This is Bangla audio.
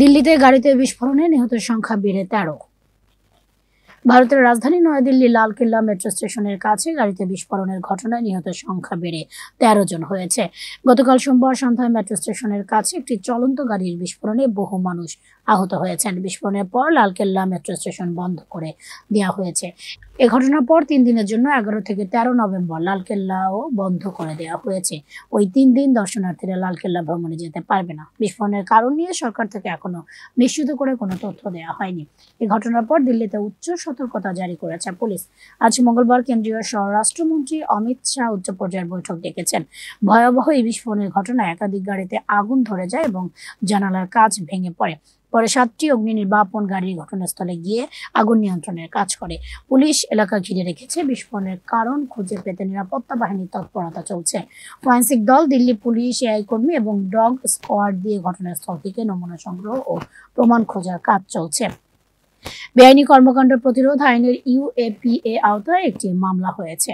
দিল্লিতে গাড়িতে বিস্ফোরণে নিহতের সংখ্যা বেড়ে 13। ভারতের রাজধানী নয়াদিল্লি লালকেল্লা মেট্রো স্টেশনের কাছে গাড়িতে বিস্ফোরণের ঘটনায় নিহতের সংখ্যা বেড়ে 13 জন হয়েছে। গতকাল সোমবার সন্ধ্যায় মেট্রো স্টেশনের কাছে একটি চলন্ত গাড়ির বিস্ফোরণে বহু মানুষ আহত হয়েছেন। বিস্ফোরণের পর লালকেল্লা মেট্রো স্টেশন বন্ধ করে দেওয়া হয়েছে। এ ঘটনার পর 3 দিনের জন্য 11 থেকে 13 নভেম্বর লালকেল্লাও বন্ধ করে দেওয়া হয়েছে। ওই 3 দিন দর্শনার্থীরা লালকেল্লা ভ্রমণে যেতে পারবে না। বিস্ফোরণের কারণ নিয়ে সরকার থেকে এখনো নিশ্চিত করে কোনো তথ্য দেওয়া হয়নি। এই ঘটনার পর দিল্লিতে উচ্চ সতর্কতা জারি করেছে পুলিশ। আজ মঙ্গলবার কেন্দ্রীয় স্বরাষ্ট্রমন্ত্রী অমিত শাহ উচ্চ পর্যায়ের বৈঠক ডেকেছেন। ভয়াবহ এই বিস্ফোরণের ঘটনায় একাধিক গাড়িতে আগুন ধরে যায় এবং জানালার কাঁচ ভেঙে পড়ে। পরে 7টি অগ্নি নির্বাপন গাড়ি ঘটনাস্থলে গিয়ে আগুন নিয়ন্ত্রণের কাজ করে। পুলিশ এলাকা ঘিরে রেখেছে। বিস্ফোরণের কারণ খুঁজে পেতে নিরাপত্তা বাহিনীর তৎপরতা চলছে। ফরেনসিক দল, দিল্লি পুলিশ, এআই কর্মী এবং ডগ স্কোয়াড দিয়ে ঘটনাস্থল থেকে নমুনা সংগ্রহ ও প্রমাণ খোঁজার কাজ চলছে। বেআইনি কর্মকাণ্ড প্রতিরোধ আইনের ইউএপিএ আওতায় একটি মামলা হয়েছে।